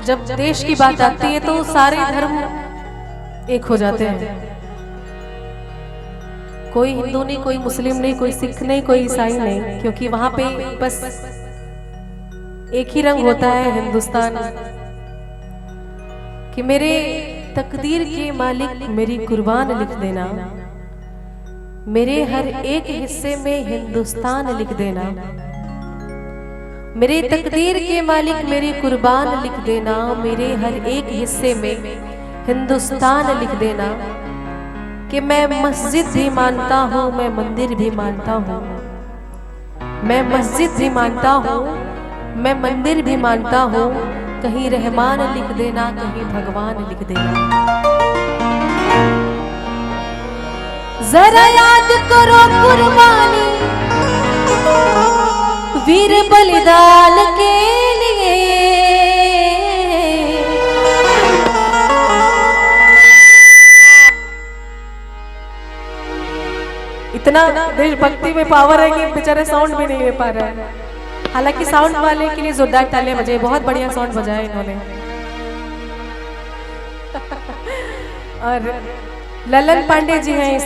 जब देश की बात आती है तो सारे धर्म एक हो जाते हैं। कोई हिंदू नहीं, कोई मुस्लिम नहीं, कोई सिख नहीं, कोई ईसाई नहीं, क्योंकि वहां पे बस एक ही रंग होता है हिंदुस्तान। कि मेरे तकदीर के मालिक मेरी कुर्बान लिख देना, मेरे हर एक हिस्से में हिंदुस्तान लिख देना। मेरे तकदीर के मालिक मेरी कुर्बान लिख देना, मेरे हर एक हिस्से में हिंदुस्तान लिख देना। कि मैं मस्जिद भी मानता हूँ, मैं मंदिर भी मानता हूँ, मैं मस्जिद भी मानता हूँ, मैं मंदिर भी मानता हूँ। कहीं रहमान लिख देना, कहीं भगवान लिख देना। जरा याद करो कुर्बानी वीर बलिदान के लिए। इतना देशभक्ति में पावर है कि बेचारे साउंड भी नहीं ले पा रहा है। हालांकि साउंड वाले के लिए जोरदार तालियां बजाए, बहुत बढ़िया साउंड बजाया इन्होंने। और ललन पांडे जी हैं इस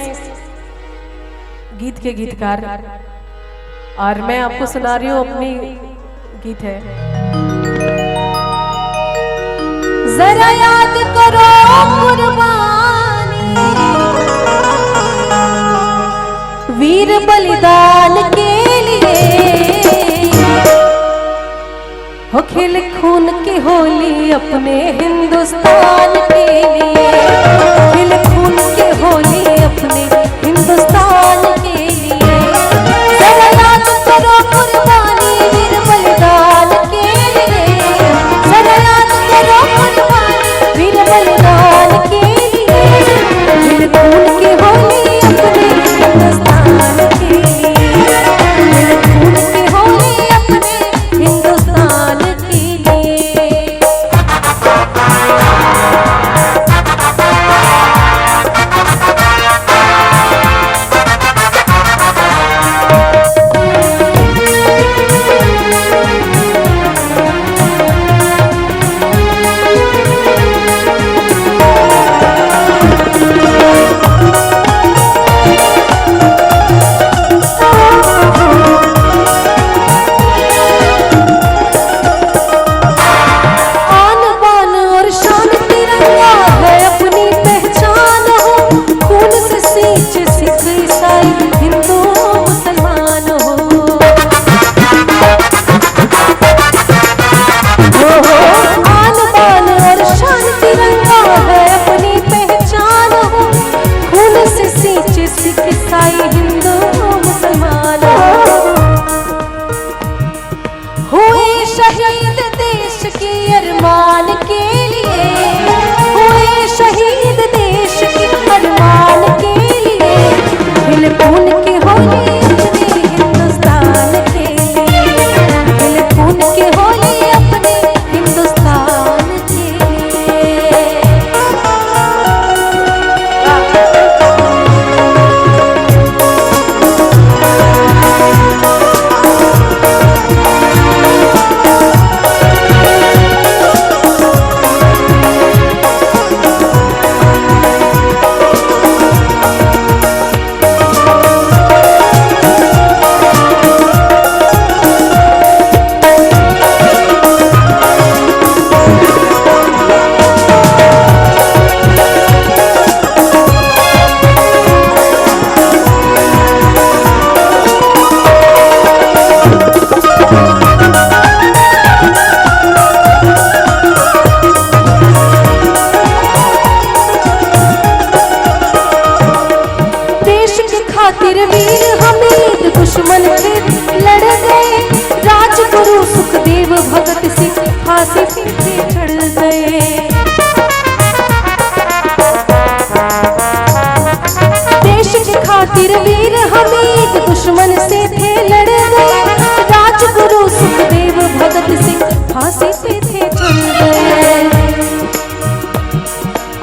गीत के गीतकार, और मैं आपको सुना रही हूँ अपनी गीत है। जरा याद करो कुर्बानी वीर बलिदान के लिए। हो खिल खून की होली अपने हिंदुस्तान के लिए, खिल खून की होली अपने हिंदुस्तान के लिए। जरा याद करो कुर्बानी वीर बलिदान के लिए, जरा याद करो कुर्बानी वीर बलिदान के लिए। खिल खून की होली अपने हिंदुस्तान के लिए, खिल खून की होली अपने हिंदुस्तान के लिए।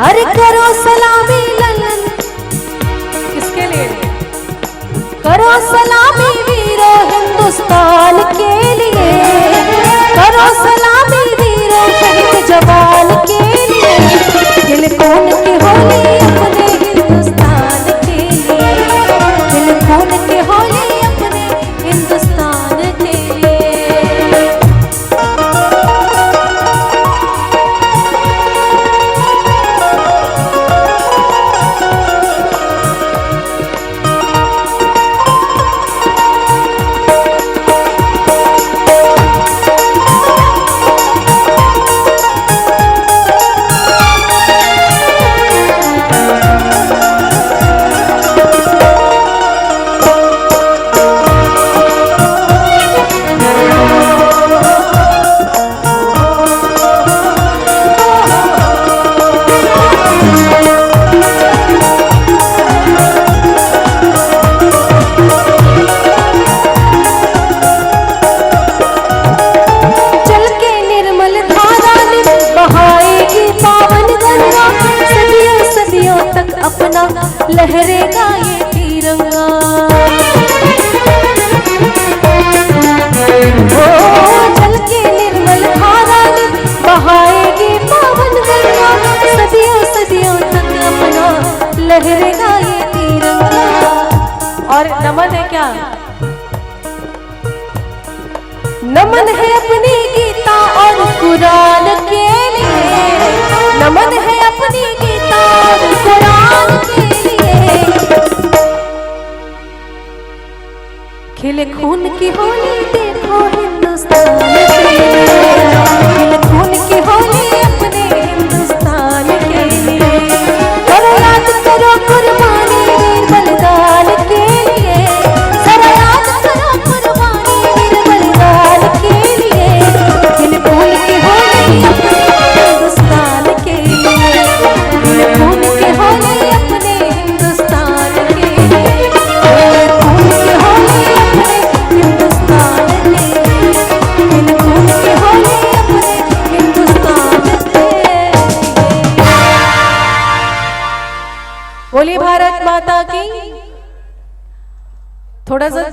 अरे करो सलामी ललन, किसके लिए? करो सलामी वीरों हिंदुस्तान के लिए, करो सलामी वीरों शहीद जवान खून की होली देखो हिंदुस्तान के लिए, खिले खून की होली अपने हिंदुस्तान के लिए। करो याद करो कुर्बानी वीर बलिदान के लिए, जरा याद करो कुर्बानी वीर बलिदान के लिए। खिले खून की होली अपने हिंदुस्तान के लिए, खिले खून की होली अपने हिंदुस्तान के लिए, खिले खून की होली अपने हिंदुस्तान के लिए, खिले खून की होली अपने हिंदुस्तान के लिए। बोलिए भारत माता की। थोड़ा सा